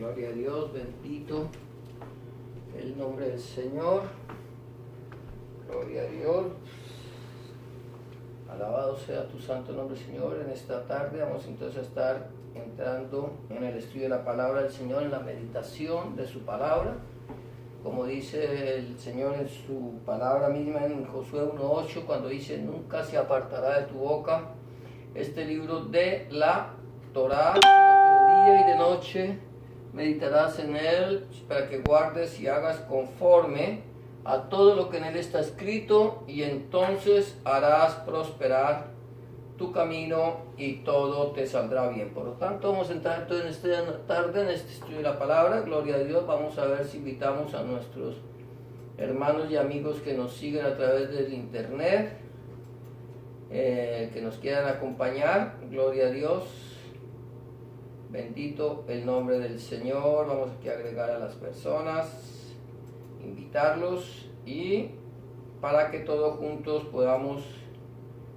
Gloria a Dios, bendito el nombre del Señor. Gloria a Dios. Alabado sea tu santo nombre, Señor. En esta tarde vamos entonces a estar entrando en el estudio de la palabra del Señor, en la meditación de su palabra. Como dice el Señor en su palabra misma en Josué 1:8, cuando dice: nunca se apartará de tu boca este libro de la Torá, sino que de día y de noche meditarás en él, para que guardes y hagas conforme a todo lo que en él está escrito, y entonces harás prosperar tu camino y todo te saldrá bien. Por lo tanto, vamos a entrar entonces en esta tarde en este estudio de la palabra. Gloria a Dios. Vamos a ver si invitamos a nuestros hermanos y amigos que nos siguen a través del internet, que nos quieran acompañar. Gloria a Dios. Bendito el nombre del Señor. Vamos aquí a agregar a las personas, invitarlos, y para que todos juntos podamos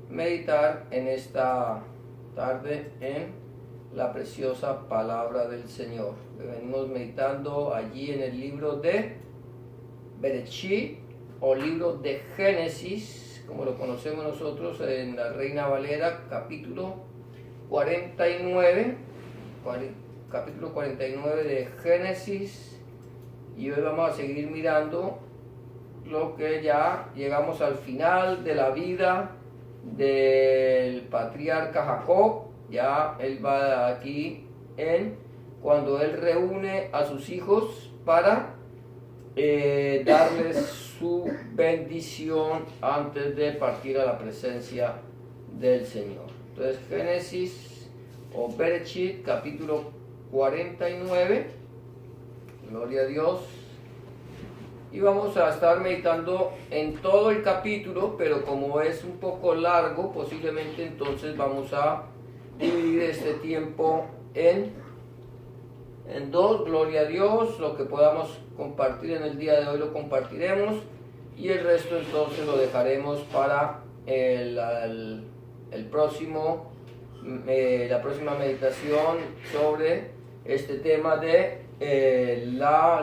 meditar en esta tarde en la preciosa palabra del Señor. Venimos meditando allí en el libro de Bereshit, o libro de Génesis, como lo conocemos nosotros en la Reina Valera, capítulo 49 de Génesis, y hoy vamos a seguir mirando lo que ya llegamos al final de la vida del patriarca Jacob. Ya él va aquí cuando él reúne a sus hijos para darles su bendición antes de partir a la presencia del Señor. Entonces, Génesis o Bereshit, capítulo 49, gloria a Dios, y vamos a estar meditando en todo el capítulo, pero como es un poco largo, posiblemente entonces vamos a dividir este tiempo en dos. Gloria a Dios. Lo que podamos compartir en el día de hoy lo compartiremos, y el resto entonces lo dejaremos para la próxima meditación sobre este tema de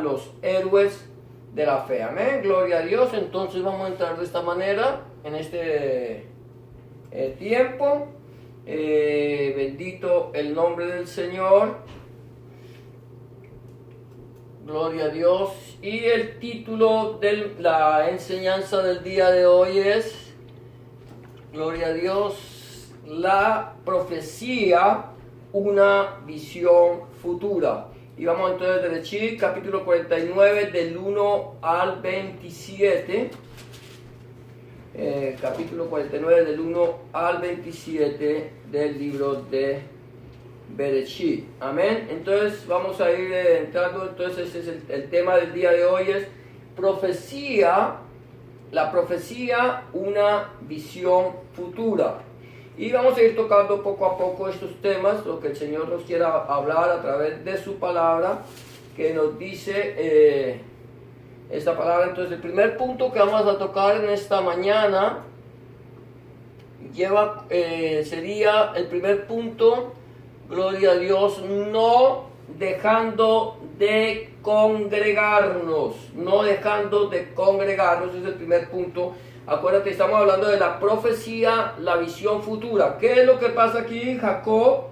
los héroes de la fe. Amén, gloria a Dios. Entonces vamos a entrar de esta manera en este tiempo. Bendito el nombre del Señor. Gloria a Dios. Y el título de la enseñanza del día de hoy es, gloria a Dios, la profecía, una visión futura. Y vamos entonces de Bereshit, capítulo 49, del 1 al 27. Capítulo 49, del 1 al 27 del libro de Bereshit. Amén. Entonces vamos a ir entrando. Entonces ese es el tema del día de hoy, es profecía, la profecía, una visión futura. Y vamos a ir tocando poco a poco estos temas, lo que el Señor nos quiera hablar a través de su palabra, que nos dice esta palabra. Entonces, el primer punto que vamos a tocar en esta mañana sería el primer punto, gloria a Dios, no dejando de congregarnos. No dejando de congregarnos, ese es el primer punto. Acuérdate, estamos hablando de la profecía, la visión futura. ¿Qué es lo que pasa aquí? Jacob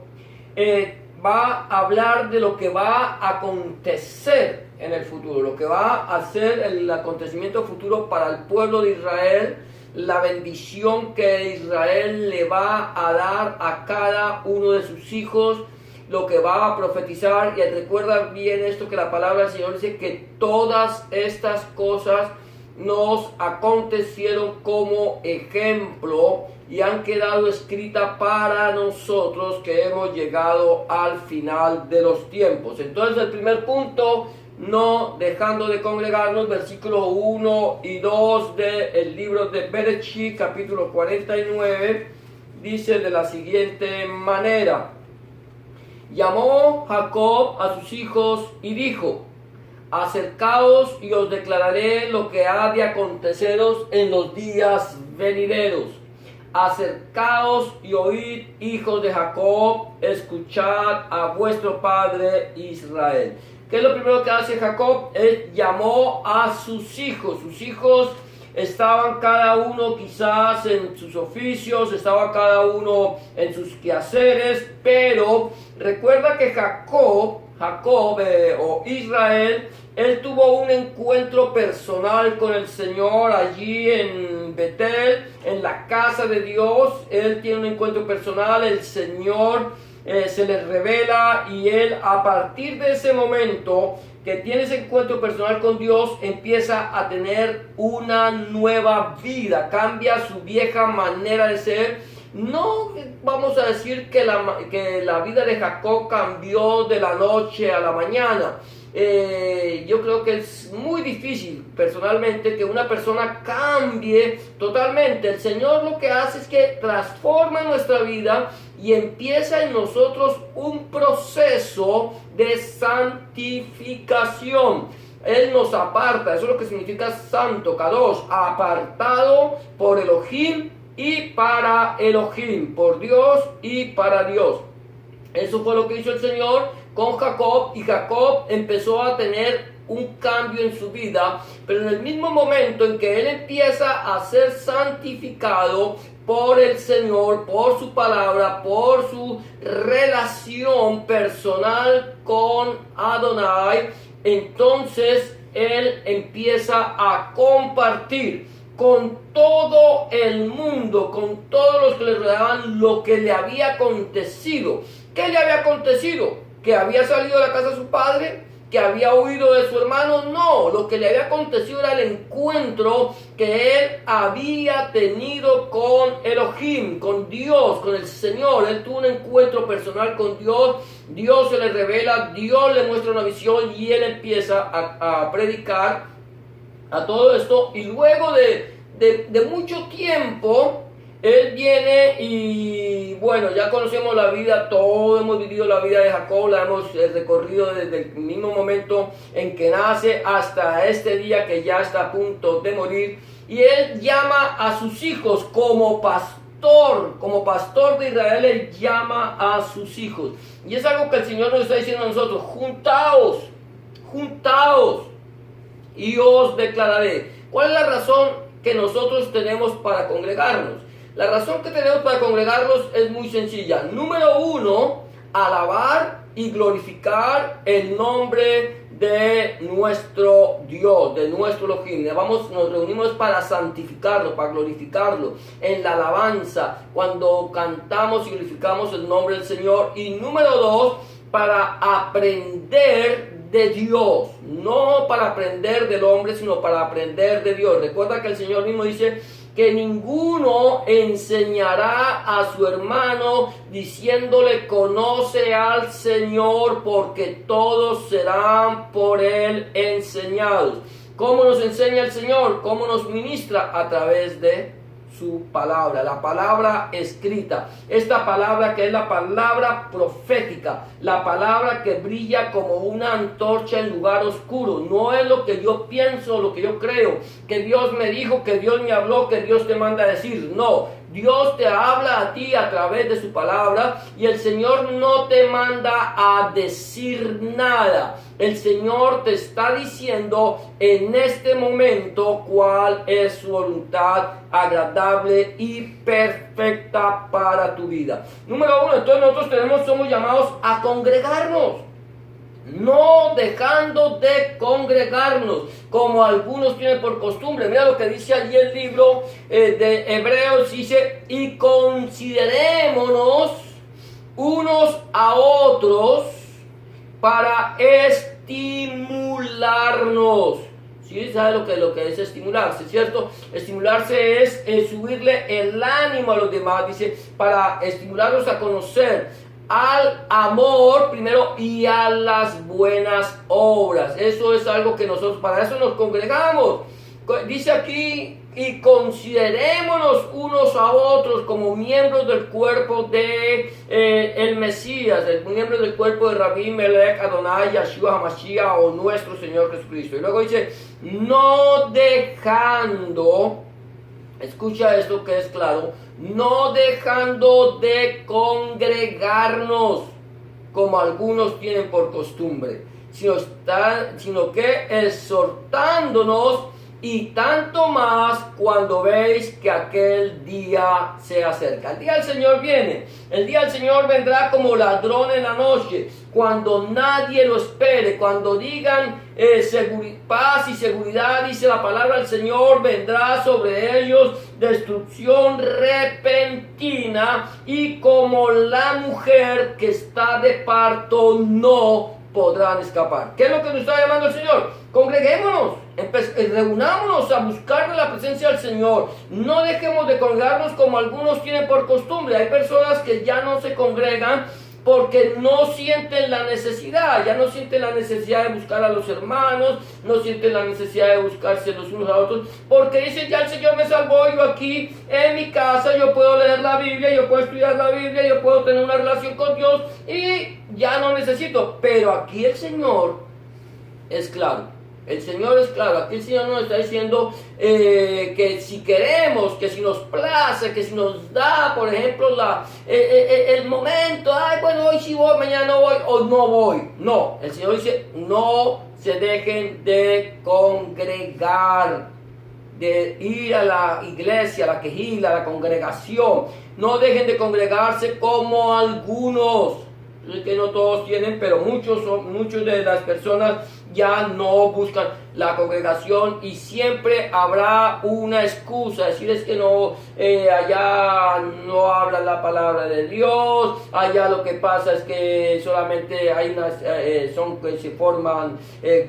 va a hablar de lo que va a acontecer en el futuro, lo que va a ser el acontecimiento futuro para el pueblo de Israel, la bendición que Israel le va a dar a cada uno de sus hijos, lo que va a profetizar. Y recuerda bien esto, que la palabra del Señor dice que todas estas cosas nos acontecieron como ejemplo y han quedado escritas para nosotros que hemos llegado al final de los tiempos. Entonces, el primer punto, no dejando de congregarnos, versículos 1 y 2 del libro de Bereshit, capítulo 49, dice de la siguiente manera: llamó Jacob a sus hijos y dijo: acercaos y os declararé lo que ha de aconteceros en los días venideros. acercaos y oíd, hijos de Jacob, escuchad a vuestro padre Israel. ¿Qué es lo primero que hace Jacob? Él llamó a sus hijos. Sus hijos estaban cada uno quizás en sus oficios, estaba cada uno en sus quehaceres, pero recuerda que Jacob o Israel, él tuvo un encuentro personal con el Señor allí en Betel, en la casa de Dios. Él tiene un encuentro personal, el Señor se le revela, y él, a partir de ese momento que tiene ese encuentro personal con Dios, empieza a tener una nueva vida, cambia su vieja manera de ser. No vamos a decir que la vida de Jacob cambió de la noche a la mañana. Yo creo que es muy difícil personalmente que una persona cambie totalmente. El Señor lo que hace es que transforma nuestra vida y empieza en nosotros un proceso de santificación. Él nos aparta, eso es lo que significa santo, kadosh, apartado por Elohim y para Elohim, por Dios y para Dios. Eso fue lo que hizo el Señor con Jacob, y Jacob empezó a tener un cambio en su vida, pero en el mismo momento en que él empieza a ser santificado por el Señor, por su palabra, por su relación personal con Adonai, entonces él empieza a compartir con todo el mundo, con todos los que le rodeaban, lo que le había acontecido. ¿Qué le había acontecido? ¿Que había salido de la casa de su padre? ¿Que había huido de su hermano? No, lo que le había acontecido era el encuentro que él había tenido con Elohim, con Dios, con el Señor. Él tuvo un encuentro personal con Dios, Dios se le revela, Dios le muestra una visión, y él empieza a predicar a todo esto. Y luego de mucho tiempo, él viene y bueno, ya conocemos la vida, todos hemos vivido la vida de Jacob, la hemos recorrido desde el mismo momento en que nace hasta este día que ya está a punto de morir. Y él llama a sus hijos como pastor de Israel, él llama a sus hijos. Y es algo que el Señor nos está diciendo a nosotros: juntaos, y os declararé. ¿Cuál es la razón que nosotros tenemos para congregarnos? La razón que tenemos para congregarnos es muy sencilla. Número uno, alabar y glorificar el nombre de nuestro Dios, de nuestro Elohim. Nos reunimos para santificarlo, para glorificarlo en la alabanza, cuando cantamos y glorificamos el nombre del Señor. Y número dos, para aprender de Dios, no para aprender del hombre, sino para aprender de Dios. Recuerda que el Señor mismo dice que ninguno enseñará a su hermano diciéndole conoce al Señor, porque todos serán por él enseñados. ¿Cómo nos enseña el Señor? ¿Cómo nos ministra? A través de su palabra, la palabra escrita, esta palabra que es la palabra profética, la palabra que brilla como una antorcha en lugar oscuro. No es lo que yo pienso, lo que yo creo, que Dios me dijo, que Dios me habló, que Dios te manda a decir. No, Dios te habla a ti a través de su palabra, y el Señor no te manda a decir nada. El Señor te está diciendo en este momento cuál es su voluntad agradable y perfecta para tu vida. Número uno, entonces nosotros somos llamados a congregarnos, no dejando de congregarnos como algunos tienen por costumbre. Mira lo que dice allí el libro de Hebreos, dice: y considerémonos unos a otros para estimularnos. ¿Sí? ¿Sabe lo que es estimularse? ¿Cierto? Estimularse es subirle el ánimo a los demás. Dice, para estimularlos a conocer al amor primero y a las buenas obras. Eso es algo que nosotros, para eso nos congregamos. Dice aquí: y considerémonos unos a otros como miembros del cuerpo de el Mesías, miembros del cuerpo de Rabbi Melech Adonai Yeshua HaMashiach, o nuestro Señor Jesucristo. Y luego dice: no dejando, escucha esto que es claro, no dejando de congregarnos, como algunos tienen por costumbre, sino que exhortándonos, y tanto más cuando veis que aquel día se acerca. El día del Señor viene. El día del Señor vendrá como ladrón en la noche, cuando nadie lo espere, cuando digan paz y seguridad, dice la palabra del Señor, vendrá sobre ellos destrucción repentina, y como la mujer que está de parto no podrán escapar. ¿Qué es lo que nos está llamando el Señor? Congreguémonos, reunámonos a buscar la presencia del Señor. No dejemos de congregarnos como algunos tienen por costumbre. Hay personas que ya no se congregan porque no sienten la necesidad, ya no sienten la necesidad de buscar a los hermanos, no sienten la necesidad de buscarse los unos a otros, porque dicen, ya el Señor me salvó, yo aquí en mi casa, yo puedo leer la Biblia, yo puedo estudiar la Biblia, yo puedo tener una relación con Dios y ya no necesito. Pero aquí el Señor es claro. El Señor es claro, aquí el Señor nos está diciendo que si queremos, que si nos place, que si nos da, por ejemplo, el momento, ay, bueno, hoy sí voy, mañana no voy, o no voy. No, el Señor dice, no se dejen de congregar, de ir a la iglesia, a la quejila, a la congregación. No dejen de congregarse como algunos. Yo sé que no todos tienen, pero muchos de las personas ya no buscan la congregación, y siempre habrá una excusa, decir es que no, allá no hablan la palabra de Dios, allá lo que pasa es que solamente hay se forman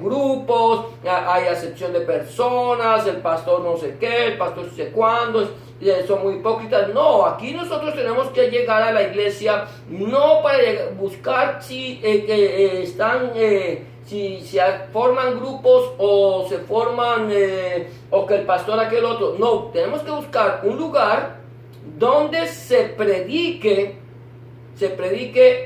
grupos, hay acepción de personas, el pastor no sé qué, el pastor no sé cuándo, son muy hipócritas. No, aquí nosotros tenemos que llegar a la iglesia no para buscar si se forman grupos o se forman o que el pastor aquel otro. No, tenemos que buscar un lugar donde se predique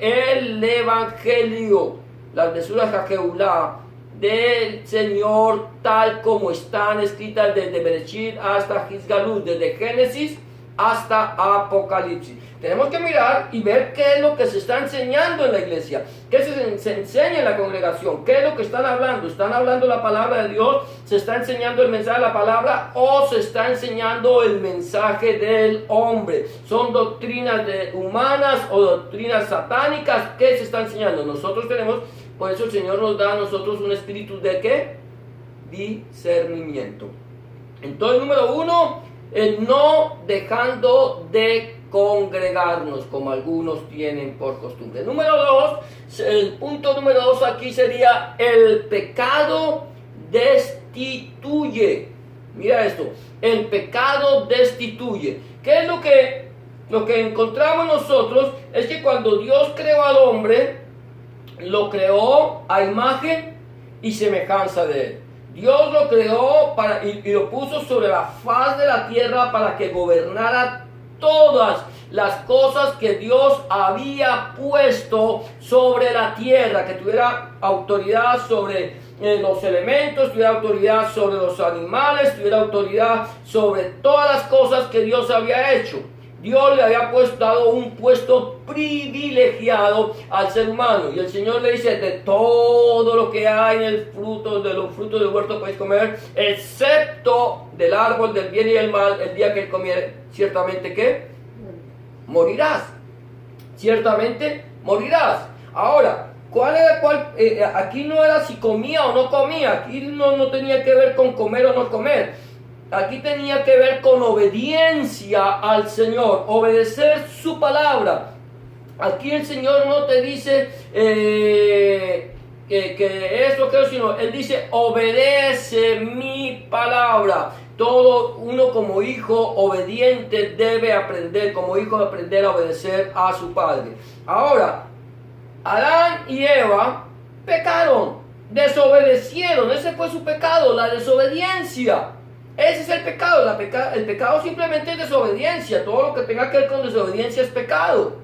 el evangelio, las Besuras Jaqueulá del Señor, tal como están escritas desde Bereshit hasta Gizgalut, desde Génesis hasta Apocalipsis. Tenemos que mirar y ver qué es lo que se está enseñando en la iglesia, qué se enseña en la congregación, qué es lo que están hablando la palabra de Dios, se está enseñando el mensaje de la palabra o se está enseñando el mensaje del hombre. Son doctrinas humanas o doctrinas satánicas. ¿Qué se está enseñando? Nosotros tenemos, por eso el Señor nos da a nosotros un espíritu de ¿qué? Discernimiento. Entonces, número 1, el no dejando de congregarnos como algunos tienen por costumbre. Número 2, el punto número 2 aquí sería: el pecado destituye. Mira esto, el pecado destituye. ¿Qué es lo que encontramos nosotros? Es que cuando Dios creó al hombre, lo creó a imagen y semejanza de él. Dios lo creó y lo puso sobre la faz de la tierra para que gobernara todas las cosas que Dios había puesto sobre la tierra, que tuviera autoridad sobre los elementos, tuviera autoridad sobre los animales, tuviera autoridad sobre todas las cosas que Dios había hecho. Dios le había dado un puesto privilegiado al ser humano, y el Señor le dice: de todo lo que hay en el fruto, de los frutos del huerto podéis comer, excepto del árbol del bien y del mal. El día que él comiere, ciertamente ¿qué? Morirás. Ciertamente morirás. Ahora, aquí no era si comía o no comía, aquí no tenía que ver con comer o no comer. Aquí tenía que ver con obediencia al Señor, obedecer su palabra. Aquí el Señor no te dice que esto, sino Él dice: obedece mi palabra. Todo uno como hijo obediente debe aprender, como hijo, aprender a obedecer a su padre. Ahora, Adán y Eva pecaron, desobedecieron. Ese fue su pecado, la desobediencia. Ese es el pecado. El pecado simplemente es desobediencia. Todo lo que tenga que ver con desobediencia es pecado.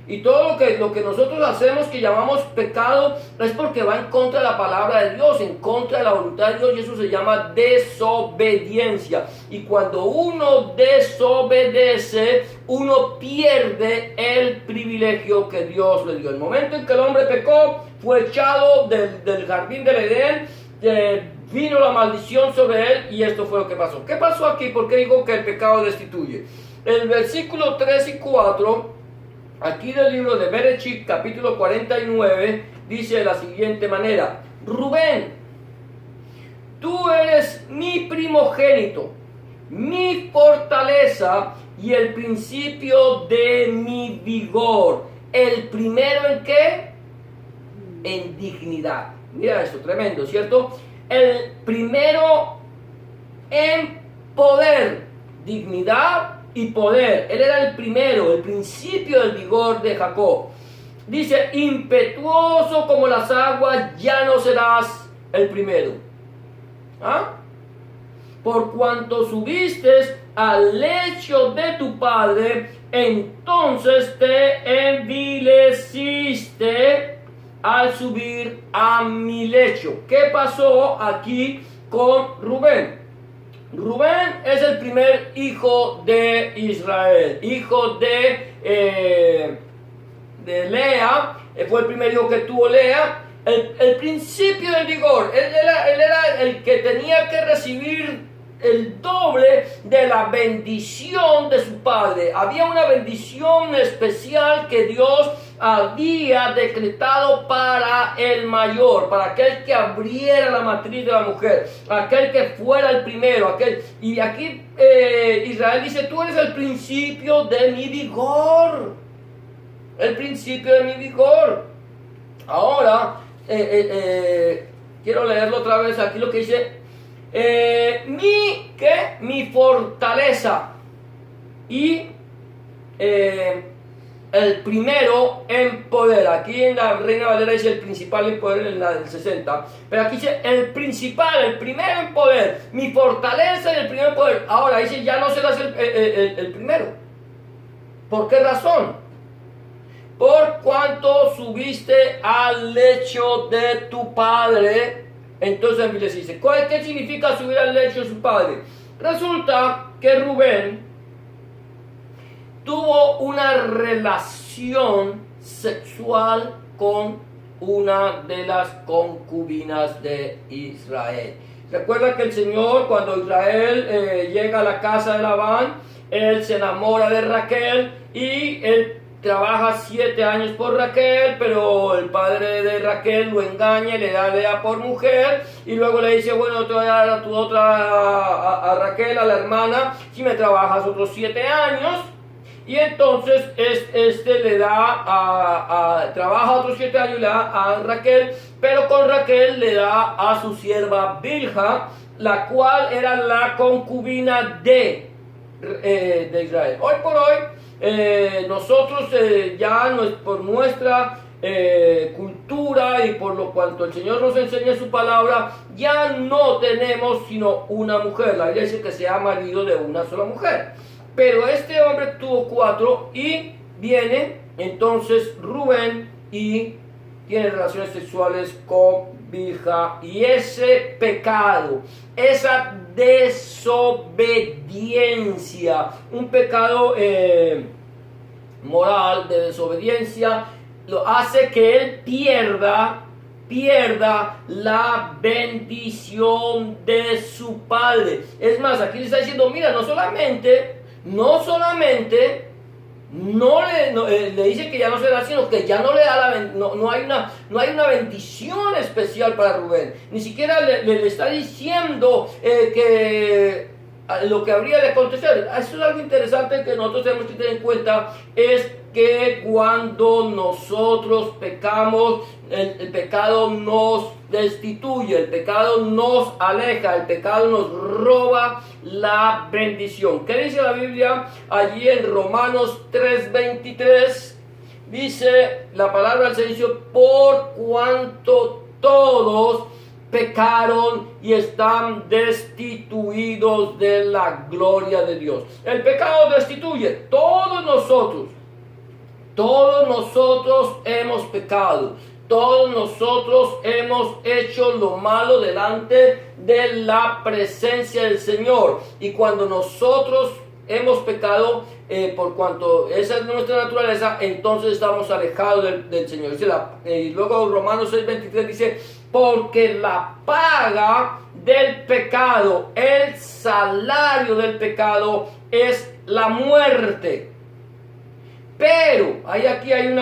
Y todo lo que nosotros hacemos que llamamos pecado es porque va en contra de la palabra de Dios, en contra de la voluntad de Dios, y eso se llama desobediencia. Y cuando uno desobedece, uno pierde el privilegio que Dios le dio. El momento en que el hombre pecó, fue echado del jardín del Edén, vino la maldición sobre él, y esto fue lo que pasó. ¿Qué pasó aquí? ¿Por qué digo que el pecado destituye? El versículo 3 y 4... aquí del libro de Bereshit, capítulo 49, dice de la siguiente manera: Rubén, tú eres mi primogénito, mi fortaleza y el principio de mi vigor. ¿El primero en qué? En dignidad. Mira esto, tremendo, ¿cierto? El primero en poder, dignidad y poder. Él era el primero, el principio del vigor de Jacob. Dice: impetuoso como las aguas, ya no serás el primero. ¿Ah? Por cuanto subiste al lecho de tu padre, entonces te envileciste al subir a mi lecho. ¿Qué pasó aquí con Rubén? Rubén es el primer hijo de Israel, hijo de Lea, fue el primer hijo que tuvo Lea. El principio del vigor, él era el que tenía que recibir el doble de la bendición de su padre. Había una bendición especial que Dios había decretado para el mayor, para aquel que abriera la matriz de la mujer, aquel que fuera el primero, y aquí Israel dice: tú eres el principio de mi vigor, el principio de mi vigor. Ahora quiero leerlo otra vez aquí, lo que dice: mi fortaleza y el primero en poder. Aquí en la Reina Valera dice el principal en poder, en la del 60, pero aquí dice el principal, el primero en poder, mi fortaleza y el primero en poder. Ahora dice: ya no serás el primero. ¿Por qué razón? Por cuanto subiste al lecho de tu padre, entonces envileciste. ¿Qué significa subir al lecho de su padre? Resulta que Rubén tuvo una relación sexual con una de las concubinas de Israel. Recuerda que el Señor, cuando Israel llega a la casa de Labán, él se enamora de Raquel y él trabaja 7 años por Raquel, pero el padre de Raquel lo engaña y le da a Lea por mujer, y luego le dice: bueno, te voy a dar a tu otra, a Raquel, a la hermana, si me trabajas otros 7 años. Y entonces le da trabaja otros 7 años y le da a Raquel, pero con Raquel le da a su sierva Bilha, la cual era la concubina de Israel. Hoy por hoy, nosotros ya por nuestra cultura y por lo cuanto el Señor nos enseña su palabra, ya no tenemos sino una mujer. La Biblia dice que sea marido de una sola mujer. Pero este hombre tuvo 4 y viene entonces Rubén y tiene relaciones sexuales con Bilha. Y ese pecado, esa desobediencia, un pecado moral de desobediencia, lo hace que él pierda la bendición de su padre. Es más, aquí le está diciendo: mira, no solamente le dice que ya no será, sino que ya no le da no hay una bendición especial para Rubén. Ni siquiera le está diciendo que lo que habría de acontecer. Eso es algo interesante que nosotros tenemos que tener en cuenta, es que cuando nosotros pecamos, el pecado nos destituye, el pecado nos aleja, el pecado nos roba la bendición. ¿Qué dice la Biblia allí en Romanos 3:23? Dice la palabra del Señor: por cuanto todos pecaron y están destituidos de la gloria de Dios. El pecado destituye. Todos nosotros Todos nosotros hemos pecado. Todos nosotros hemos hecho lo malo delante de la presencia del Señor. Y cuando nosotros hemos pecado, por cuanto esa es nuestra naturaleza, entonces estamos alejados del Señor. Y luego Romanos 6:23 dice, porque la paga del pecado, el salario del pecado es la muerte. Pero, aquí hay un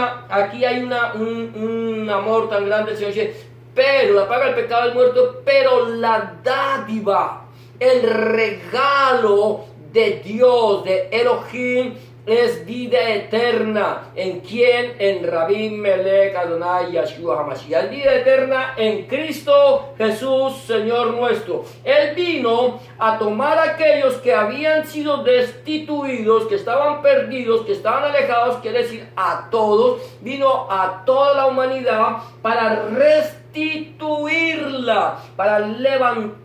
amor tan grande, el Señor dice, pero la paga del pecado es muerte, pero la dádiva, el regalo de Dios, de Elohim, es vida eterna. ¿En quién? En Rabbi Melech Adonai Yeshua HaMashiach. Vida eterna en Cristo Jesús, Señor nuestro. Él vino a tomar a aquellos que habían sido destituidos, que estaban perdidos, que estaban alejados, quiere decir a todos. Vino a toda la humanidad para restituirla, para levantarla,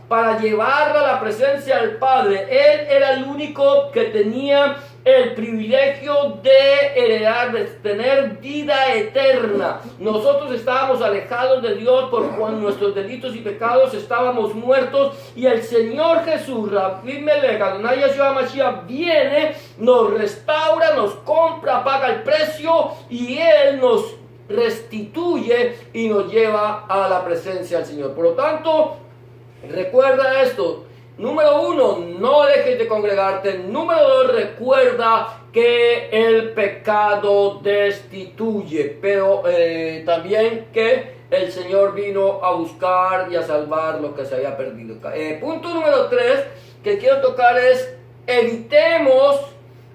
para llevarla a la presencia del Padre. Él era el único que tenía el privilegio de heredar, de tener vida eterna. Nosotros estábamos alejados de Dios por nuestros delitos y pecados, estábamos muertos, y el Señor Jesús, Rabbi Melech Adonai Yeshua HaMashiach, viene, nos restaura, nos compra, paga el precio, y Él nos restituye y nos lleva a la presencia del Señor. Por lo tanto, recuerda esto. Número 1, no dejes de congregarte. Número 2, recuerda que el pecado destituye, pero también que el Señor vino a buscar y a salvar lo que se había perdido. Punto número 3 que quiero tocar es: evitemos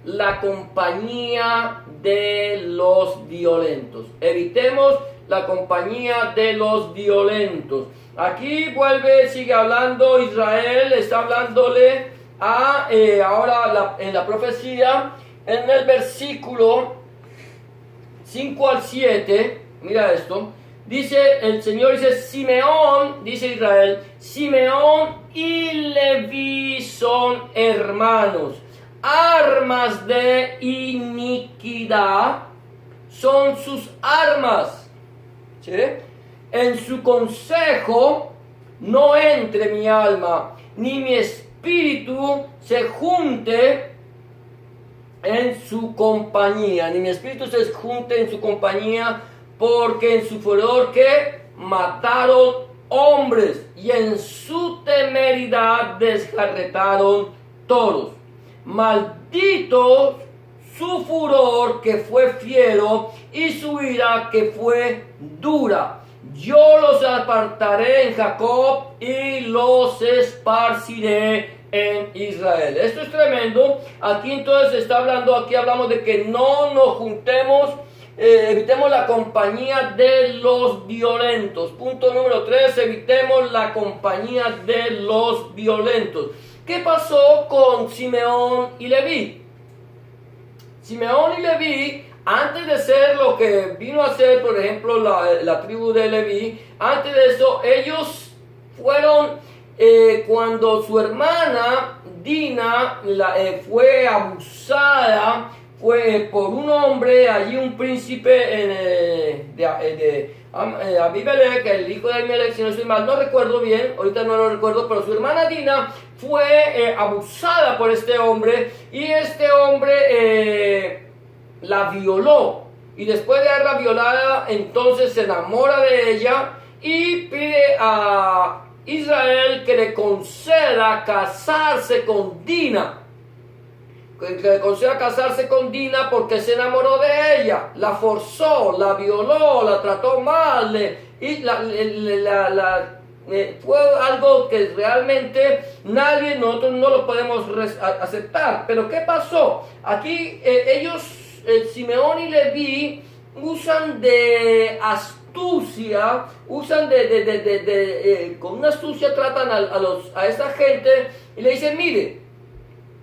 la compañía de los violentos. Evitemos la compañía de los violentos. Aquí sigue hablando Israel, está hablándole ahora en la profecía, en el versículo 5 al 7, mira esto, dice el Señor, dice Simeón, dice Israel, Simeón y Leví son hermanos, armas de iniquidad son sus armas, ¿sí? En su consejo no entre mi alma, ni mi espíritu se junte en su compañía, ni mi espíritu se junte en su compañía, porque en su furor que mataron hombres, y en su temeridad desjarretaron toros. Maldito su furor que fue fiero, y su ira que fue dura. Yo los apartaré en Jacob y los esparciré en Israel. Esto es tremendo. Aquí entonces está hablando, aquí hablamos de que no nos juntemos, evitemos la compañía de los violentos. Punto número 3, evitemos la compañía de los violentos. ¿Qué pasó con Simeón y Leví? Simeón y Leví, antes de ser lo que vino a ser, por ejemplo, la tribu de Leví, antes de eso, ellos fueron, cuando su hermana Dina fue abusada, fue por un hombre, allí un príncipe de Abimelech, el hijo de Abimelech, si no estoy mal, no recuerdo bien, ahorita no lo recuerdo, pero su hermana Dina fue abusada por este hombre, y este hombre la violó, y después de haberla violada, entonces se enamora de ella y pide a Israel que le conceda casarse con Dina, que le conceda casarse con Dina porque se enamoró de ella, la forzó, la violó, la trató mal, fue algo que realmente nosotros no lo podemos aceptar. Pero ¿qué pasó? Aquí Simeón y Leví usan de astucia, con una astucia tratan a esta gente y le dicen: mire,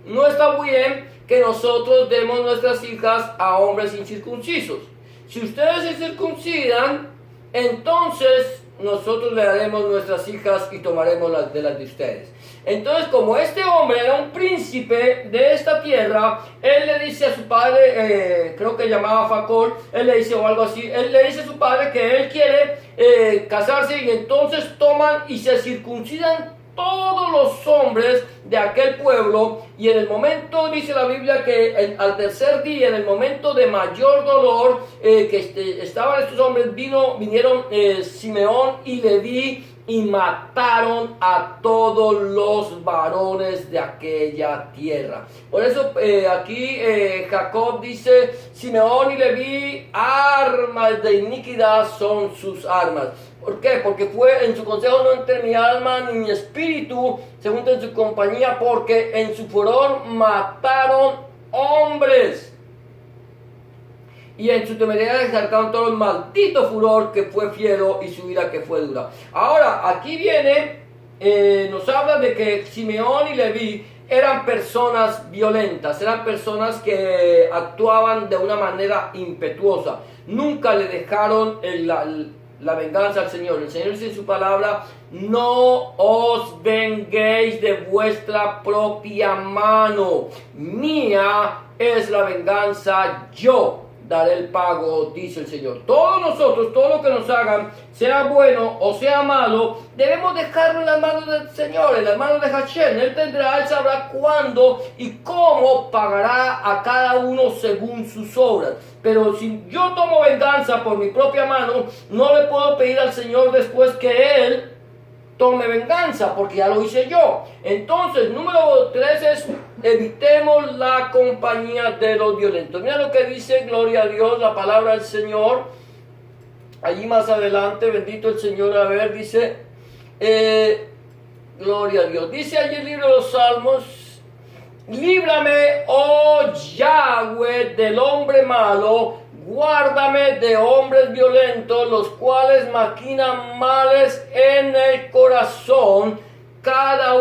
no está bien que nosotros demos nuestras hijas a hombres incircuncisos. Si ustedes se circuncidan, entonces nosotros le daremos nuestras hijas y tomaremos las de ustedes. Entonces, como este hombre era un príncipe de esta tierra, él le dice a su padre, creo que llamaba Facol, él le dice o algo así, él le dice a su padre que él quiere casarse, y entonces toman y se circuncidan todos los hombres de aquel pueblo, y en el momento, dice la Biblia, que al tercer día, en el momento de mayor dolor que estaban estos hombres, vinieron Simeón y Leví y mataron a todos los varones de aquella tierra. Por eso aquí Jacob dice, Simeón y Leví, armas de iniquidad son sus armas. ¿Por qué? Porque fue en su consejo no entre mi alma ni mi espíritu se junta en su compañía, porque en su furor mataron hombres. Y en su temeridad exaltaron todo el maldito furor que fue fiero y su ira que fue dura. Ahora, aquí viene, nos habla de que Simeón y Leví eran personas violentas, eran personas que actuaban de una manera impetuosa. Nunca le dejaron la venganza al Señor. El Señor dice en su palabra, no os venguéis de vuestra propia mano, mía es la venganza, yo daré el pago, dice el Señor. Todos nosotros, todo lo que nos hagan, sea bueno o sea malo, debemos dejarlo en las manos del Señor, en las manos de Hashem. Él sabrá cuándo y cómo pagará a cada uno según sus obras. Pero si yo tomo venganza por mi propia mano, no le puedo pedir al Señor después que Él tome venganza, porque ya lo hice yo. Entonces, número 3 es, evitemos la compañía de los violentos. Mira lo que dice, gloria a Dios, la palabra del Señor. Allí más adelante, bendito el Señor, a ver, dice, gloria a Dios. Dice allí el libro de los Salmos, líbrame, oh Yahweh, del hombre malo, guárdame de hombres violentos, los cuales maquinan males en el corazón, cada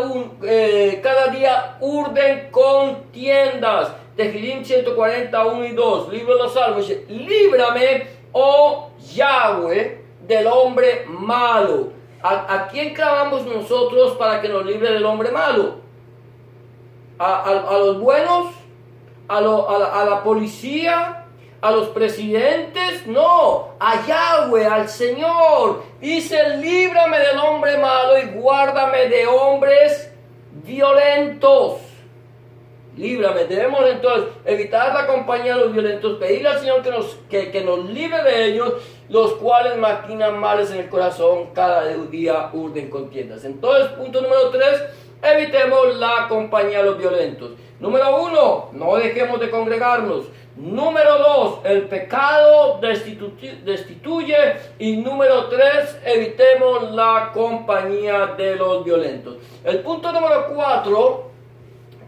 día urden contiendas. Tehilim 141 y 2, libro de los Salmos, dice, líbrame, oh Yahweh, del hombre malo. ¿A quién clamamos nosotros para que nos libre del hombre malo? ¿A los buenos? ¿A la policía? ¿A los presidentes? No, a Yahweh, al Señor. Dice, líbrame del hombre malo y guárdame de hombres violentos. Líbrame. Debemos entonces evitar la compañía de los violentos, pedirle al Señor que nos libre de ellos, los cuales maquinan males en el corazón, cada día urden contiendas. Entonces, punto número 3, evitemos la compañía de los violentos. Número 1, no dejemos de congregarnos. Número 2, el pecado destituye. Y número 3, evitemos la compañía de los violentos. El punto número 4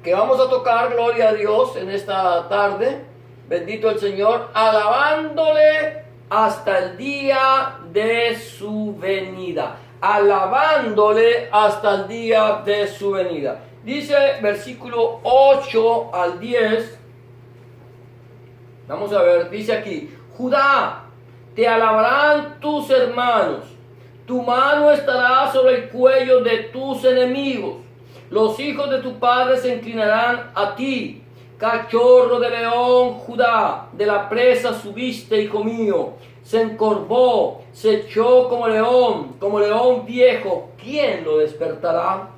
que vamos a tocar, gloria a Dios, en esta tarde, bendito el Señor, alabándole hasta el día de su venida. Alabándole hasta el día de su venida. Dice versículo 8 al 10. Vamos a ver, dice aquí, Judá, te alabarán tus hermanos, tu mano estará sobre el cuello de tus enemigos, los hijos de tu padre se inclinarán a ti, cachorro de león, Judá, de la presa subiste, hijo mío, se encorvó, se echó como león viejo, ¿quién lo despertará?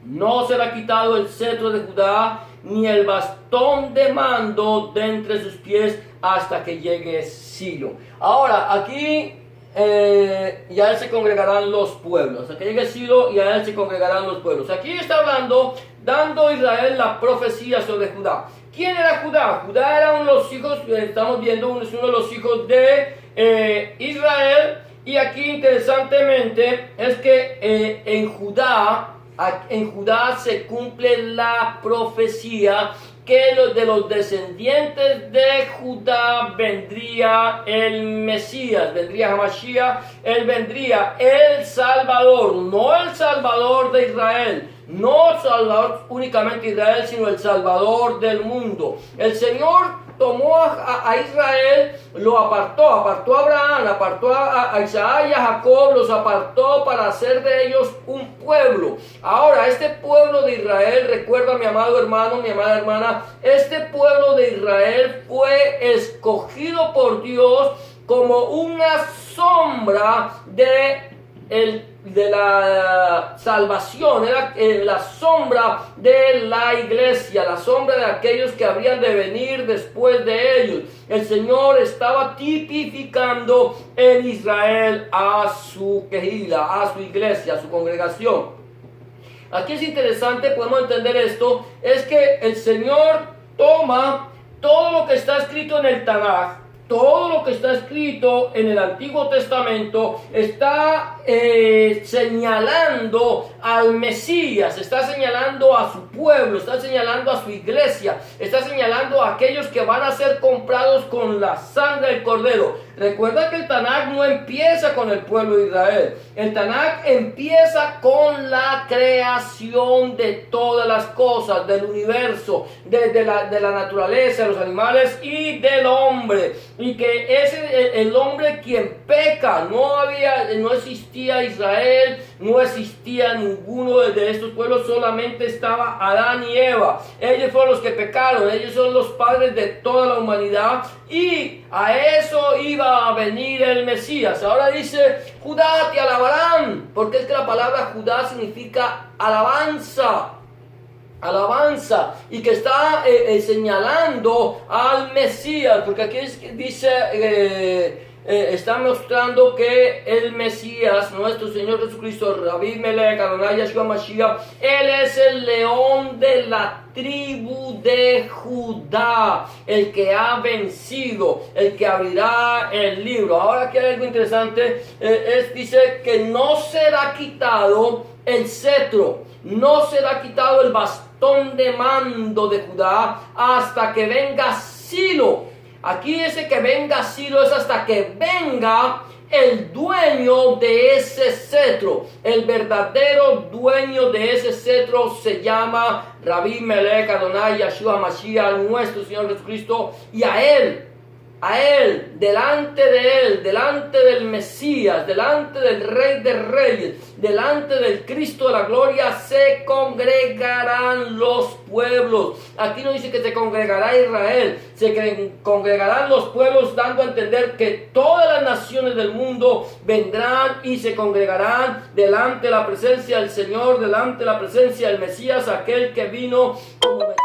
No será quitado el cetro de Judá, ni el bastón de mando de entre sus pies hasta que llegue Silo. Ahora, aquí y a él se congregarán los pueblos. Hasta que llegue Silo y a él se congregarán los pueblos. Aquí está hablando, dando a Israel la profecía sobre Judá. ¿Quién era Judá? Judá era uno de los hijos, estamos viendo, es uno de los hijos de Israel. Y aquí interesantemente es que en Judá se cumple la profecía que de los descendientes de Judá vendría el Mesías, vendría Hamashiach, él vendría el Salvador, no el Salvador de Israel, no el Salvador únicamente de Israel, sino el Salvador del mundo. El Señor tomó a Israel, lo apartó a Abraham, apartó a Isaac y a Jacob, los apartó para hacer de ellos un pueblo. Ahora, este pueblo de Israel, recuerda mi amado hermano, mi amada hermana, este pueblo de Israel fue escogido por Dios como una sombra de la salvación, era la sombra de la iglesia, la sombra de aquellos que habrían de venir después de ellos. El Señor estaba tipificando en Israel a su quejila, a su iglesia, a su congregación. Aquí es interesante, podemos entender esto, es que el Señor toma todo lo que está escrito en el Tanaj, todo lo que está escrito en el Antiguo Testamento, está señalando al Mesías, está señalando a su pueblo, está señalando a su iglesia, está señalando a aquellos que van a ser comprados con la sangre del Cordero. Recuerda que el Tanaj no empieza con el pueblo de Israel, el Tanaj empieza con la creación de todas las cosas, del universo, de la naturaleza, de los animales y del hombre. Y que es el hombre quien peca. No existía Israel, no existía ninguno de estos pueblos, solamente estaba Adán y Eva. Ellos fueron los que pecaron, ellos son los padres de toda la humanidad, y a eso iba a venir el Mesías. Ahora dice: Judá te alabarán, porque es que la palabra Judá significa alabanza. Alabanza, y que está señalando al Mesías, porque aquí dice, está mostrando que el Mesías, nuestro Señor Jesucristo, Rabí Melech, Adonai Yeshua Mashiach, Él es el león de la tribu de Judá, el que ha vencido, el que abrirá el libro. Ahora aquí hay algo interesante, dice que no será quitado el cetro, no será quitado el bastón de mando de Judá hasta que venga Silo. Aquí dice que venga Silo, es hasta que venga el dueño de ese cetro. El verdadero dueño de ese cetro se llama Rabí Melech Adonai Yeshua Mashiach, nuestro Señor Jesucristo, y a él, delante de él, delante del Mesías, delante del Rey de Reyes, delante del Cristo de la gloria, se congregarán los pueblos. Aquí no dice que se congregará Israel, se congregarán los pueblos, dando a entender que todas las naciones del mundo vendrán y se congregarán delante de la presencia del Señor, delante de la presencia del Mesías, aquel que vino como Mesías,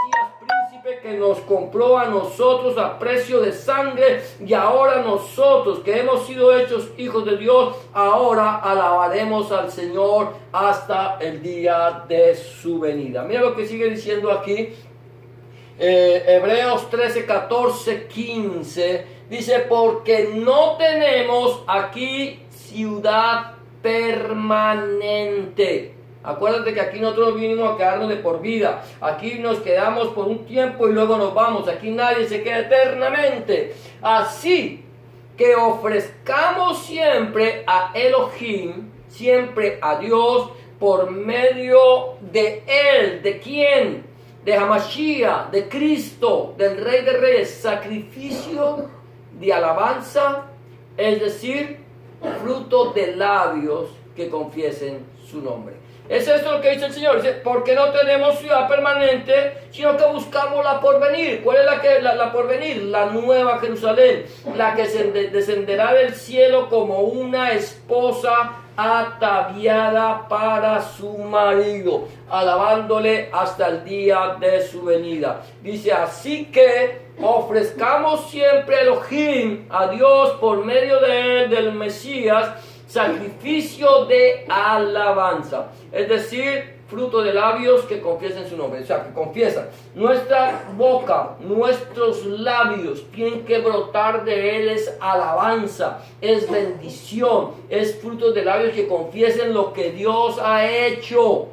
que nos compró a nosotros a precio de sangre, y ahora nosotros que hemos sido hechos hijos de Dios, ahora alabaremos al Señor hasta el día de su venida. Mira lo que sigue diciendo aquí, Hebreos 13, 14, 15, dice: porque no tenemos aquí ciudad permanente. Acuérdate que aquí nosotros vinimos a quedarnos de por vida. Aquí nos quedamos por un tiempo y luego nos vamos. Aquí nadie se queda eternamente. Así que ofrezcamos siempre a Elohim, siempre a Dios, por medio de Él. ¿De quién? De Hamashiach, de Cristo, del Rey de Reyes. Sacrificio de alabanza, es decir, fruto de labios que confiesen su nombre. Es esto lo que dice el Señor. Dice: porque no tenemos ciudad permanente, sino que buscamos la porvenir. ¿Cuál es la porvenir? La nueva Jerusalén, la que descenderá del cielo como una esposa ataviada para su marido, alabándole hasta el día de su venida. Dice: así que ofrezcamos siempre a Elohim, a Dios, por medio de él, del Mesías, sacrificio de alabanza, es decir, fruto de labios que confiesen su nombre. O sea, que confiesan. Nuestra boca, nuestros labios tienen que brotar de él es alabanza, es bendición, es fruto de labios que confiesen lo que Dios ha hecho,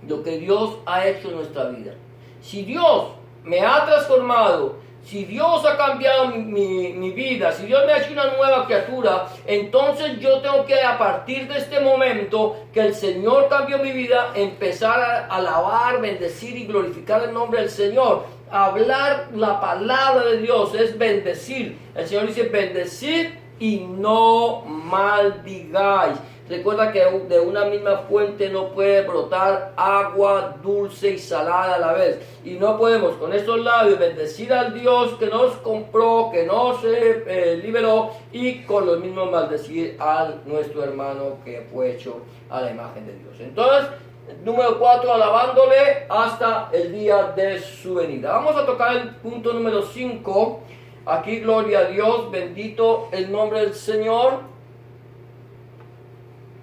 lo que Dios ha hecho en nuestra vida. Si Dios me ha transformado, si Dios ha cambiado mi vida, si Dios me ha hecho una nueva criatura, entonces yo tengo que, a partir de este momento que el Señor cambió mi vida, empezar a alabar, bendecir y glorificar el nombre del Señor. hablar la palabra de Dios, es bendecir. El Señor dice, bendecid y no maldigáis. Recuerda que de una misma fuente no puede brotar agua dulce y salada a la vez. Y no podemos con estos labios bendecir al Dios que nos compró, que nos liberó, y con los mismos maldecir a nuestro hermano que fue hecho a la imagen de Dios. Entonces, número 4, alabándole hasta el día de su venida. Vamos a tocar el punto número 5. Aquí, gloria a Dios, bendito el nombre del Señor.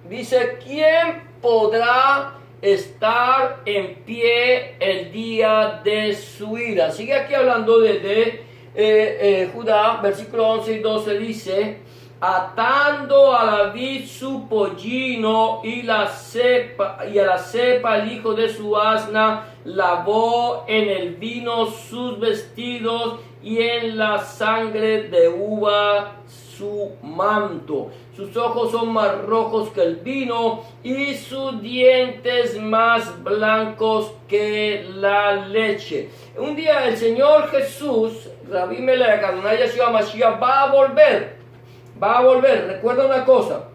Dice, ¿quién podrá estar en pie el día de su ira? Sigue aquí hablando de Judá, versículo 11 y 12 dice, atando a la vid su pollino y a la cepa el hijo de su asna, lavó en el vino sus vestidos y en la sangre de uva su manto. Sus ojos son más rojos que el vino y sus dientes más blancos que la leche. Un día el Señor Jesús, Rabí Melech, Adonai Yeshua Mashiach, va a volver. Recuerda una cosa.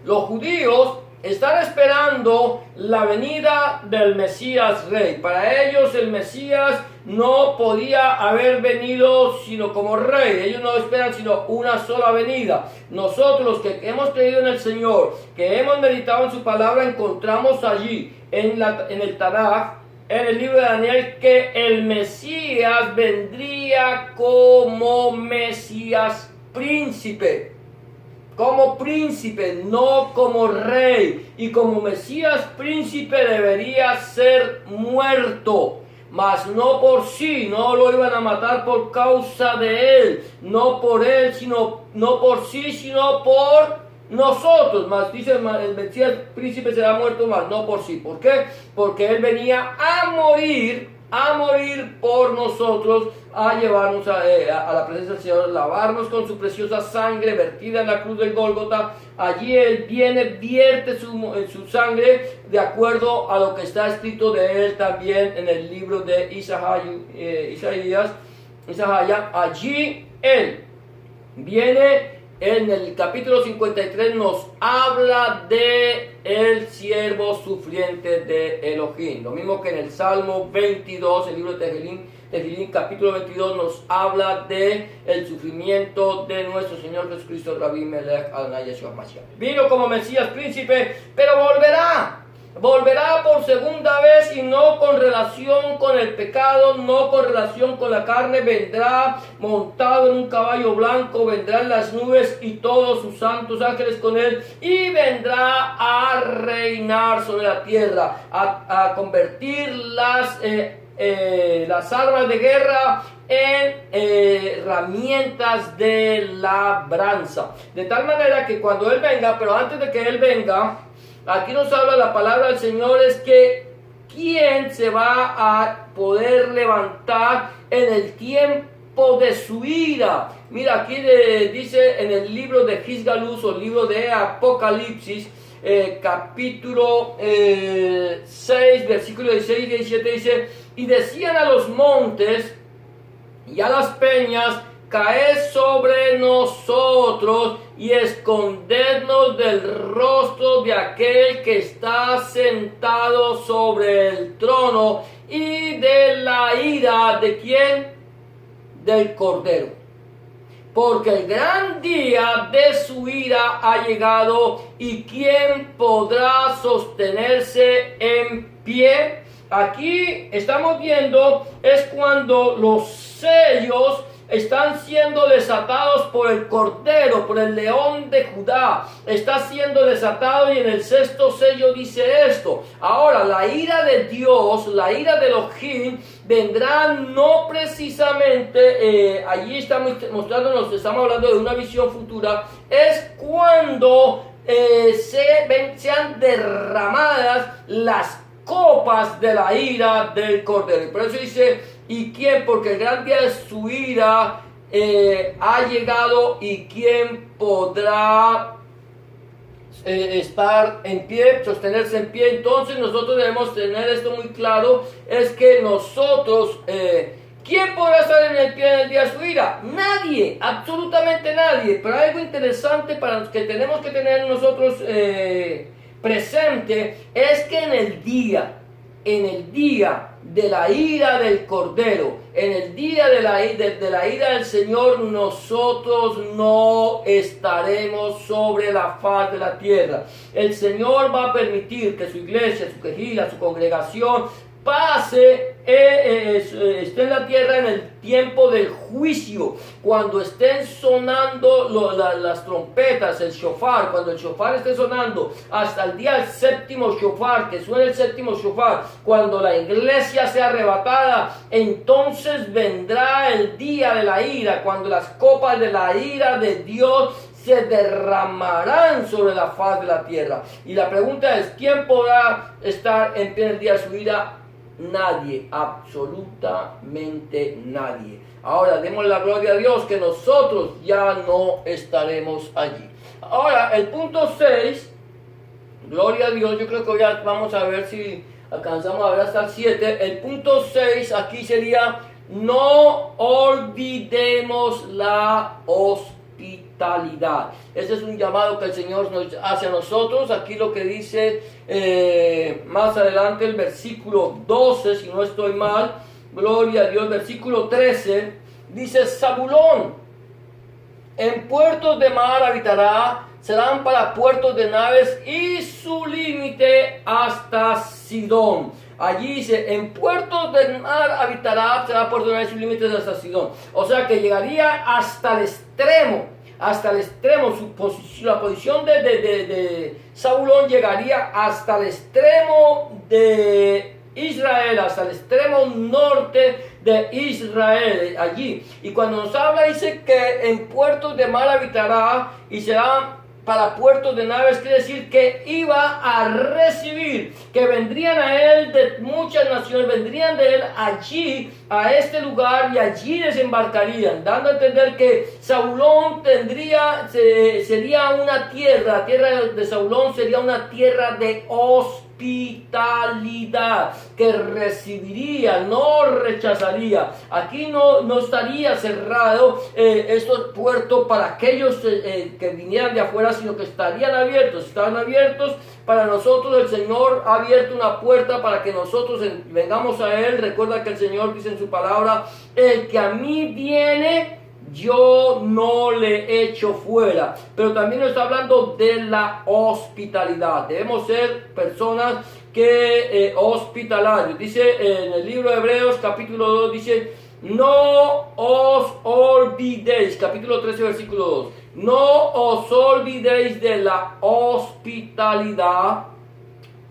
Los judíos están esperando la venida del Mesías Rey. Para ellos el Mesías no podía haber venido sino como Rey. Ellos no esperan sino una sola venida. Nosotros los que hemos creído en el Señor, que hemos meditado en su palabra, encontramos allí en el Tanaj, en el libro de Daniel, que el Mesías vendría como Mesías príncipe. Como príncipe, no como rey. Y como Mesías príncipe debería ser muerto. Mas no por sí, no lo iban a matar por causa de él. No por él, no por sí, sino por nosotros. Mas dice el Mesías príncipe será muerto, mas no por sí. ¿Por qué? Porque él venía a morir por nosotros, a llevarnos a la presencia del Señor, lavarnos con su preciosa sangre vertida en la cruz del Gólgota. Allí Él viene, vierte su sangre de acuerdo a lo que está escrito de Él también en el libro de Isaías. Allí Él viene. En el capítulo 53 nos habla de el siervo sufriente de Elohim. Lo mismo que en el Salmo 22, el libro de Tejilín, capítulo 22, nos habla de el sufrimiento de nuestro Señor Jesucristo, Rabí Melech, Adonai Yeshua Mashiach. Vino como Mesías príncipe, pero volverá por segunda vez, y no con relación con el pecado, no con relación con la carne. Vendrá montado en un caballo blanco, vendrá en las nubes y todos sus santos ángeles con él, y vendrá a reinar sobre la tierra, a convertir las armas de guerra en herramientas de labranza. De tal manera que cuando Él venga, pero antes de que Él venga, aquí nos habla la palabra del Señor, es que ¿quién se va a poder levantar en el tiempo de su ira? Mira, aquí dice en el libro de Gisgalus, o libro de Apocalipsis, capítulo 6, versículo 16 y 17, dice, y decían a los montes y a las peñas, caed sobre nosotros y escondednos del rostro de aquel que está sentado sobre el trono y de la ira de ¿quién? Del Cordero. Porque el gran día de su ira ha llegado, y ¿quién podrá sostenerse en pie? Aquí estamos viendo es cuando los sellos están siendo desatados por el Cordero, por el León de Judá. Está siendo desatado, y en el sexto sello dice esto. Ahora, la ira de Dios, la ira de Elohim, vendrá no precisamente, allí estamos mostrándonos, estamos hablando de una visión futura, es cuando sean derramadas las copas de la ira del Cordero. Y por eso dice, ¿y quién? Porque el gran día de su ira ha llegado, y quién podrá estar en pie, sostenerse en pie. Entonces nosotros debemos tener esto muy claro, es que nosotros, ¿quién podrá estar en el pie en el día de su ira? Nadie, absolutamente nadie. Pero hay algo interesante para que tenemos que tener nosotros presente, es que en el día de la ira del Cordero, en el día de la ira del Señor, nosotros no estaremos sobre la faz de la tierra. El Señor va a permitir que su iglesia, su quejila, su congregación pase, esté en la tierra en el tiempo del juicio, cuando estén sonando las trompetas, el shofar, cuando el shofar esté sonando hasta el día del séptimo shofar, que suene el séptimo shofar, cuando la iglesia sea arrebatada, entonces vendrá el día de la ira, cuando las copas de la ira de Dios se derramarán sobre la faz de la tierra. Y la pregunta es, ¿quién podrá estar en pie en el día de su ira? Nadie, absolutamente nadie. Ahora, demos la gloria a Dios que nosotros ya no estaremos allí. Ahora, el punto 6, gloria a Dios, yo creo que ya vamos a ver si alcanzamos a ver hasta el 7. El punto 6 aquí sería, no olvidemos la hospitalidad. Ese es un llamado que el Señor nos hace a nosotros. Aquí lo que dice más adelante el versículo 12, si no estoy mal, gloria a Dios, versículo 13, dice: Zabulón en puertos de mar habitará, serán para puertos de naves, y su límite hasta Sidón. Allí dice, en puertos de mar habitará, será puerto de naves, y su límite hasta Sidón. O sea que llegaría hasta el extremo, la posición de Zabulón llegaría hasta el extremo de Israel, hasta el extremo norte de Israel, allí. Y cuando nos habla, dice que en puertos de mar habitará y será para puertos de naves, quiere decir que iba a recibir, que vendrían a él de muchas naciones, vendrían de él allí, a este lugar, y allí desembarcarían, dando a entender que Zabulón sería una tierra, la tierra de Zabulón sería una tierra de hospitalidad, que recibiría, no rechazaría. Aquí no estaría cerrado estos puertos para aquellos que vinieran de afuera, sino que estarían abiertos, estaban abiertos para nosotros. El Señor ha abierto una puerta para que nosotros vengamos a Él. Recuerda que el Señor dice en su palabra, el que a mí viene, yo no le echo fuera. Pero también nos está hablando de la hospitalidad. Debemos ser personas que hospitalarios. Dice en el libro de Hebreos capítulo 2, dice, no os olvidéis, capítulo 13 versículo 2, no os olvidéis de la hospitalidad,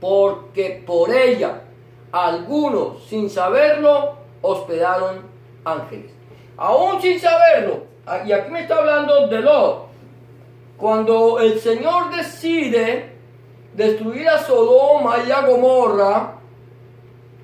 porque por ella algunos sin saberlo hospedaron ángeles. Aún sin saberlo, y aquí me está hablando de Lot. Cuando el Señor decide destruir a Sodoma y a Gomorra,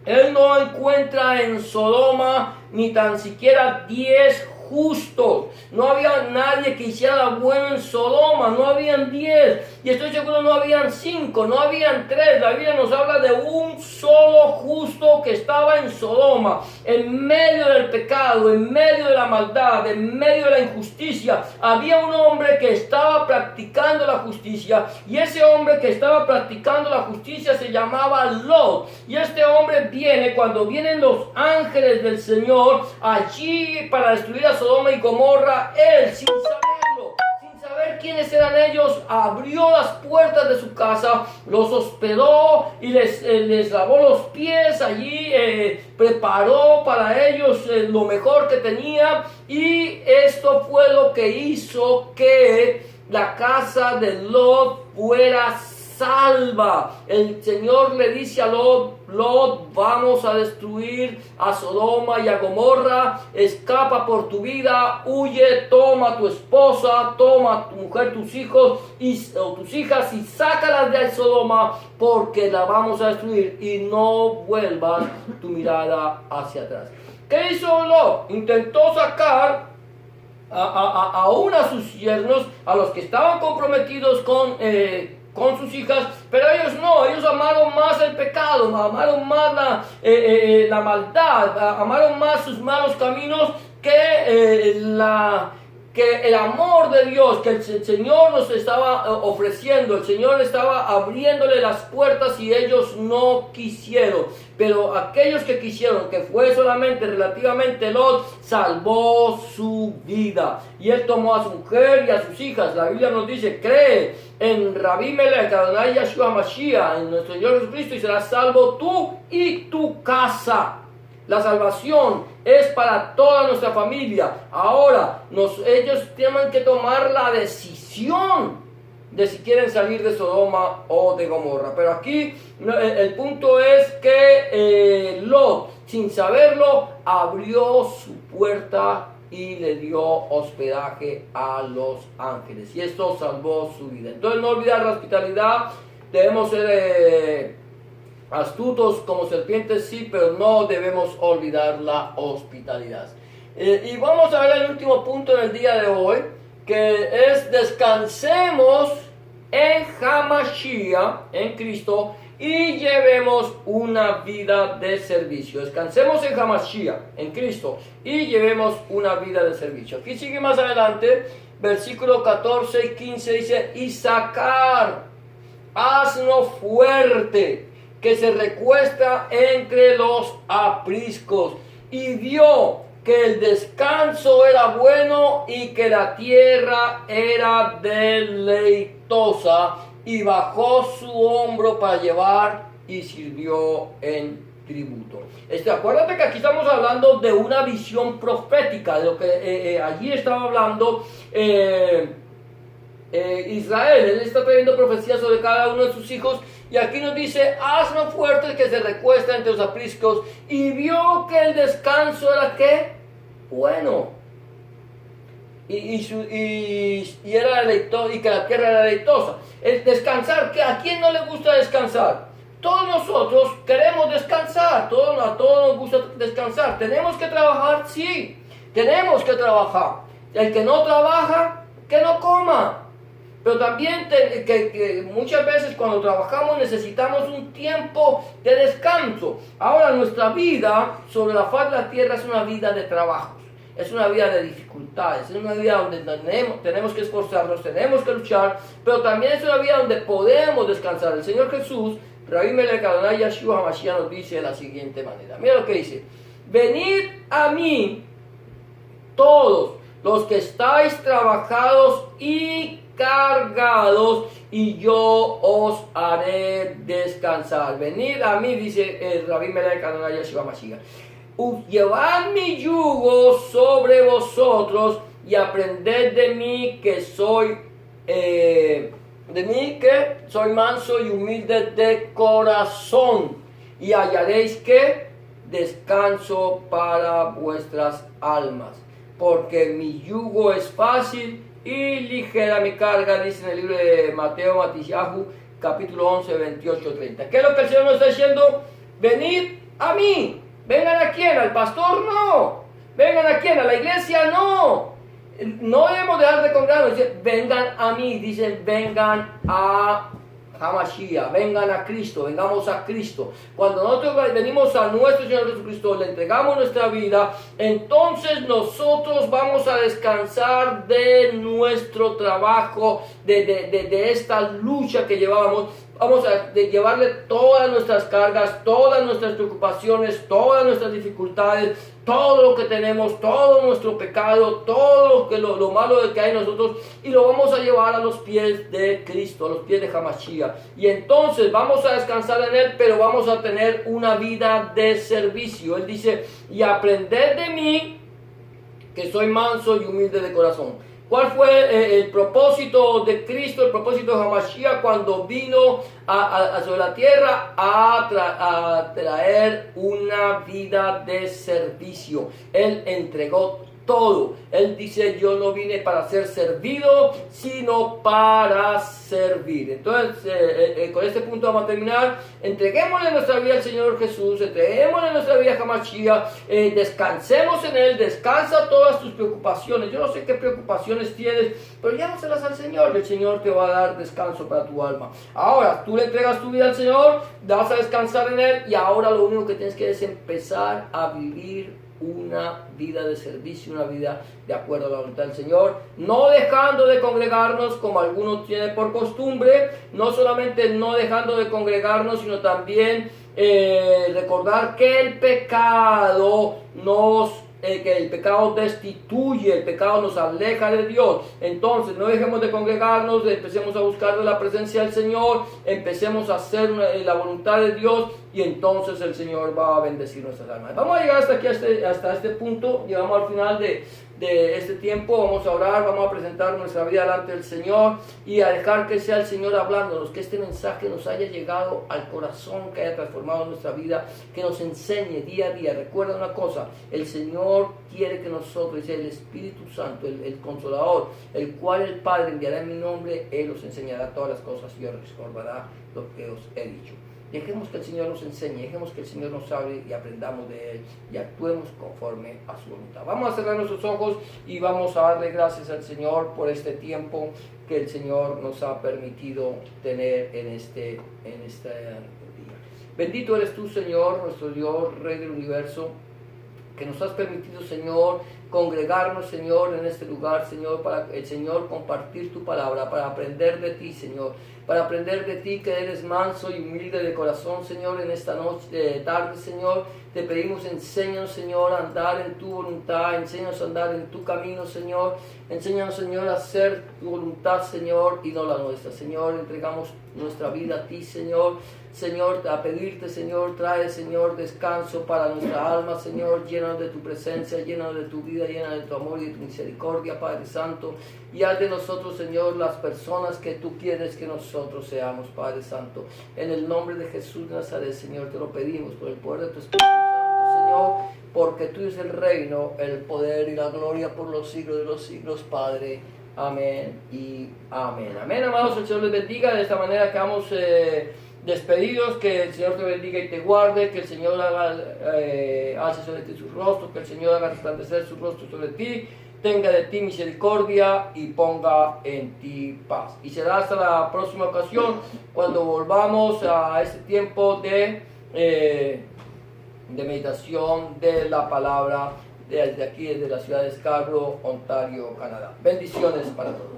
Él no encuentra en Sodoma ni tan siquiera 10 justos. No había nadie que hiciera bueno en Sodoma, no habían 10, y estoy seguro no habían 5, no habían 3. La Biblia nos habla de un solo justo que estaba en Sodoma, en medio del pecado, en medio de la maldad, en medio de la injusticia. Había un hombre que estaba practicando la justicia, y ese hombre que estaba practicando la justicia se llamaba Lot. Y este hombre viene, cuando vienen los ángeles del Señor allí para destruir a Sodoma y Gomorra, él, sin saberlo, sin saber quiénes eran ellos, abrió las puertas de su casa, los hospedó y les lavó los pies allí, preparó para ellos lo mejor que tenía, y esto fue lo que hizo que la casa de Lot fuera salva. El Señor le dice a Lot, Lot, vamos a destruir a Sodoma y a Gomorra, escapa por tu vida, huye, toma a tu esposa, toma a tu mujer, tus hijos o tus hijas, y sácalas de Sodoma, porque la vamos a destruir, y no vuelvas tu mirada hacia atrás. ¿Qué hizo Lot? Intentó sacar aún a sus yernos, a los que estaban comprometidos con con sus hijas, pero ellos no, ellos amaron más el pecado, amaron más la maldad, amaron más sus malos caminos que el amor de Dios que el Señor nos estaba ofreciendo. El Señor estaba abriéndole las puertas y ellos no quisieron. Pero aquellos que quisieron, que fue solamente relativamente Lot, salvó su vida. Y él tomó a su mujer y a sus hijas. La Biblia nos dice, cree en Rabí Melech, Adonai Yeshua Mashiach, en nuestro Señor Jesucristo, y serás salvo tú y tu casa. La salvación es para toda nuestra familia. Ahora, ellos tienen que tomar la decisión de si quieren salir de Sodoma o de Gomorra. Pero aquí el punto es que Lot, sin saberlo, abrió su puerta y le dio hospedaje a los ángeles. Y esto salvó su vida. Entonces, no olvidar la hospitalidad. Debemos ser astutos como serpientes, sí, pero no debemos olvidar la hospitalidad. Y vamos a ver el último punto en el día de hoy, que es descansemos en Hamashiach, en Cristo, y llevemos una vida de servicio. Descansemos en Hamashiach, en Cristo, y llevemos una vida de servicio. Aquí sigue más adelante, versículo 14 y 15 dice, Isaacar, asno fuerte, que se recuesta entre los apriscos, y vio que el descanso era bueno y que la tierra era deleitosa, y bajó su hombro para llevar y sirvió en tributo. Acuérdate que aquí estamos hablando de una visión profética, de lo que allí estaba hablando Israel. Él está trayendo profecías sobre cada uno de sus hijos, y aquí nos dice, asno fuerte que se recuesta entre los apriscos, y vio que el descanso era ¿qué? Bueno, y era deleitoso, y que la tierra era deleitosa. El descansar, ¿a quién no le gusta descansar? Todos nosotros queremos descansar, a todos nos gusta descansar. ¿Tenemos que trabajar? Sí, tenemos que trabajar. El que no trabaja, que no coma. Pero también que muchas veces cuando trabajamos necesitamos un tiempo de descanso. Ahora, nuestra vida sobre la faz de la tierra es una vida de trabajos. Es una vida de dificultades, es una vida donde tenemos que esforzarnos, tenemos que luchar, pero también es una vida donde podemos descansar. El Señor Jesús, Rabí Melech Adonai Yeshua Hamashiach, nos dice de la siguiente manera. Mira lo que dice: venid a mí todos los que estáis trabajados y cargados, y yo os haré descansar. Venid a mí, dice Rabí Melech Adonai Yeshua Hamashiach. Llevad mi yugo sobre vosotros y aprended de mí que soy manso y humilde de corazón, y hallaréis que descanso para vuestras almas, porque mi yugo es fácil y ligera mi carga, dice en el libro de Mateo Matisyahu, capítulo 11, 28, 30. ¿Qué es lo que el Señor nos está diciendo? Venid a mí. ¿Vengan a quién? ¿Al pastor? No. ¿Vengan a quién? ¿A la iglesia? No. No debemos dejar de congregarnos. Dicen, vengan a mí. Dicen, vengan a Hamashiach. Vengan a Cristo. Vengamos a Cristo. Cuando nosotros venimos a nuestro Señor Jesucristo, le entregamos nuestra vida, entonces nosotros vamos a descansar de nuestro trabajo, de esta lucha que llevábamos. Vamos a llevarle todas nuestras cargas, todas nuestras preocupaciones, todas nuestras dificultades, todo lo que tenemos, todo nuestro pecado, todo lo malo que hay en nosotros, y lo vamos a llevar a los pies de Cristo, a los pies de Hamashiach. Y entonces vamos a descansar en Él, pero vamos a tener una vida de servicio. Él dice, y aprended de mí, que soy manso y humilde de corazón. ¿Cuál fue el propósito de Cristo, el propósito de Hamashiach cuando vino sobre la tierra? A traer una vida de servicio. Él entregó todo. Él dice, yo no vine para ser servido, sino para servir. Entonces, con este punto vamos a terminar. Entreguémosle nuestra vida al Señor Jesús, entreguémosle nuestra vida a Hamashia, descansemos en Él, descansa todas tus preocupaciones. Yo no sé qué preocupaciones tienes, pero llévaselas al Señor y el Señor te va a dar descanso para tu alma. Ahora, tú le entregas tu vida al Señor, vas a descansar en Él y ahora lo único que tienes que es empezar a vivir una vida de servicio, una vida de acuerdo a la voluntad del Señor, no dejando de congregarnos como algunos tienen por costumbre, no solamente no dejando de congregarnos, sino también recordar que el pecado que el pecado destituye, el pecado nos aleja de Dios. Entonces no dejemos de congregarnos, empecemos a buscar de la presencia del Señor, empecemos a hacer la voluntad de Dios y entonces el Señor va a bendecir nuestras almas. Vamos a llegar hasta aquí, hasta este punto. Llegamos al final de este tiempo. Vamos a orar, vamos a presentar nuestra vida delante del Señor y a dejar que sea el Señor hablándonos, que este mensaje nos haya llegado al corazón, que haya transformado nuestra vida, que nos enseñe día a día. Recuerda una cosa, el Señor quiere que nosotros, es el Espíritu Santo, el Consolador, el cual el Padre enviará en mi nombre, Él os enseñará todas las cosas y os recordará lo que os he dicho. Dejemos que el Señor nos enseñe, dejemos que el Señor nos hable y aprendamos de Él y actuemos conforme a su voluntad. Vamos a cerrar nuestros ojos y vamos a darle gracias al Señor por este tiempo que el Señor nos ha permitido tener en este día. Bendito eres tú, Señor, nuestro Dios, Rey del universo, que nos has permitido, Señor, congregarnos, Señor, en este lugar, Señor, para el Señor compartir tu palabra, para aprender de ti, Señor, para aprender de ti que eres manso y humilde de corazón, Señor, en esta noche, tarde, Señor. Te pedimos, enséñanos, Señor, a andar en tu voluntad, enséñanos a andar en tu camino, Señor. Enséñanos, Señor, a hacer tu voluntad, Señor, y no la nuestra. Señor, entregamos nuestra vida a ti, Señor. Señor, a pedirte, Señor, trae, Señor, descanso para nuestra alma, Señor. Llénanos de tu presencia, llénanos de tu vida, llénanos de tu amor y de tu misericordia, Padre Santo. Y haz de nosotros, Señor, las personas que tú quieres que nosotros seamos, Padre Santo. En el nombre de Jesús de Nazaret, Señor, te lo pedimos por el poder de tu Espíritu Santo, Señor, porque tuyo es el reino, el poder y la gloria por los siglos de los siglos, Padre. Amén y amén. Amén, amados, el Señor les bendiga. De esta manera quedamos despedidos. Que el Señor te bendiga y te guarde, que el Señor alce sobre ti su rostro, que el Señor haga resplandecer su rostro sobre ti, tenga de ti misericordia y ponga en ti paz. Y será hasta la próxima ocasión cuando volvamos a este tiempo de meditación de la palabra desde aquí, desde la ciudad de Scarborough, Ontario, Canadá. Bendiciones para todos.